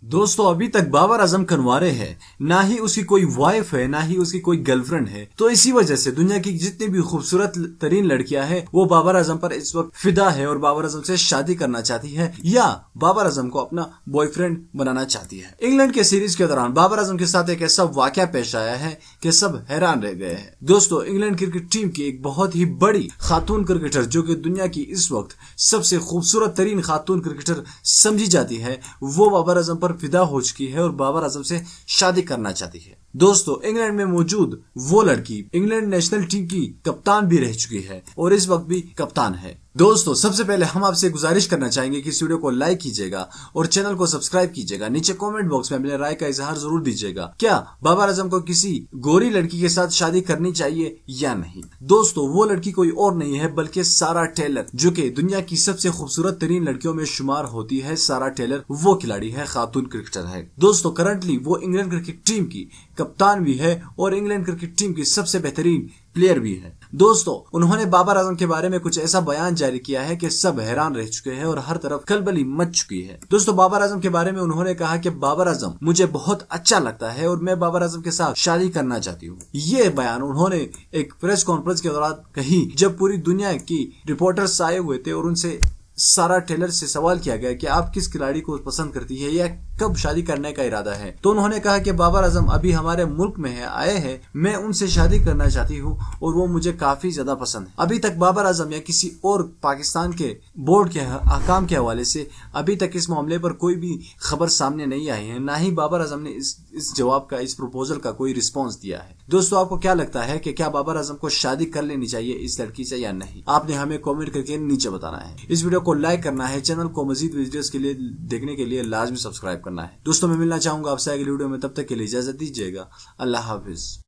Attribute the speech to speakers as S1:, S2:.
S1: दोस्तों अभी तक बाबर आजम कनवारे है, ना ही उसकी कोई वाइफ है, ना ही उसकी कोई गर्लफ्रेंड है। तो इसी वजह से दुनिया की जितनी भी खूबसूरत तरीन लड़कियां हैं वो बाबर आजम पर इस वक्त फिदा है और बाबर आजम से शादी करना चाहती है या बाबर आजम को अपना बॉयफ्रेंड बनाना चाहती है। इंग्लैंड के सीरीज के दौरान बाबर आजम के साथ एक ऐसा वाकया पेश आया है कि सब हैरान रह गए हैं। दोस्तों इंग्लैंड क्रिकेट टीम की एक बहुत ही बड़ी खातून क्रिकेटर जो कि दुनिया की इस वक्त सबसे खूबसूरत तरीन खातून क्रिकेटर समझी जाती है, वो बाबर आजम पर फिदा हो चुकी है और बाबर आजम से शादी करना चाहती है। दोस्तों इंग्लैंड में मौजूद वो लड़की इंग्लैंड नेशनल टीम की कप्तान भी रह चुकी है और इस वक्त भी कप्तान है। दोस्तों सबसे पहले हम आपसे गुजारिश करना चाहेंगे कि इस वीडियो को लाइक कीजिएगा और चैनल को सब्सक्राइब कीजिएगा। नीचे कमेंट बॉक्स में अपने राय का इजहार जरूर दीजिएगा। क्या बाबर आजम को किसी गोरी लड़की के साथ शादी करनी चाहिए या नहीं? दोस्तों वो लड़की कोई और नहीं है बल्कि सारा टेलर, जो कि दुनिया की सबसे खूबसूरत तरीन लड़कियों में शुमार होती है। सारा टेलर वो खिलाड़ी है, खातून क्रिकेटर है। दोस्तों करंटली वो इंग्लैंड क्रिकेट टीम की कप्तान भी है और इंग्लैंड क्रिकेट टीम की सबसे बेहतरीन प्लेयर भी है। दोस्तों उन्होंने बाबर आजम के बारे में कुछ ऐसा बयान जारी किया है कि सब हैरान रह चुके हैं और हर तरफ खलबली मच चुकी है। दोस्तों बाबर आजम के बारे में उन्होंने कहा कि बाबर आजम मुझे बहुत अच्छा लगता है और मैं बाबर आजम के साथ शादी करना चाहती हूँ। ये बयान उन्होंने एक प्रेस कॉन्फ्रेंस के दौरान कही जब पूरी दुनिया की रिपोर्टर्स आए हुए थे और उनसे सारा टेलर से सवाल किया गया कि आप किस खिलाड़ी को पसंद करती है या कब शादी करने का इरादा है। तो उन्होंने कहा कि बाबर आजम अभी हमारे मुल्क में है, आए हैं, मैं उनसे शादी करना चाहती हूँ और वो मुझे काफी ज्यादा पसंद है। अभी तक बाबर आजम या किसी और पाकिस्तान के बोर्ड के अहकाम के हवाले से अभी तक इस मामले पर कोई भी खबर सामने नहीं आई है, ना ही बाबर आजम ने इस जवाब का, इस प्रपोजल का कोई रिस्पॉन्स दिया है। दोस्तों आपको क्या लगता है कि क्या बाबर आजम को शादी कर लेनी चाहिए इस लड़की से या नहीं? आपने हमें कमेंट करके नीचे बताना है। इस वीडियो को लाइक करना है, चैनल को मजीद वीडियोस के लिए देखने के लिए लाजमी सब्सक्राइब करना है। दोस्तों मैं मिलना चाहूंगा आपसे अगली वीडियो में, तब तक के लिए इजाजत दीजिएगा। अल्लाह हाफिज।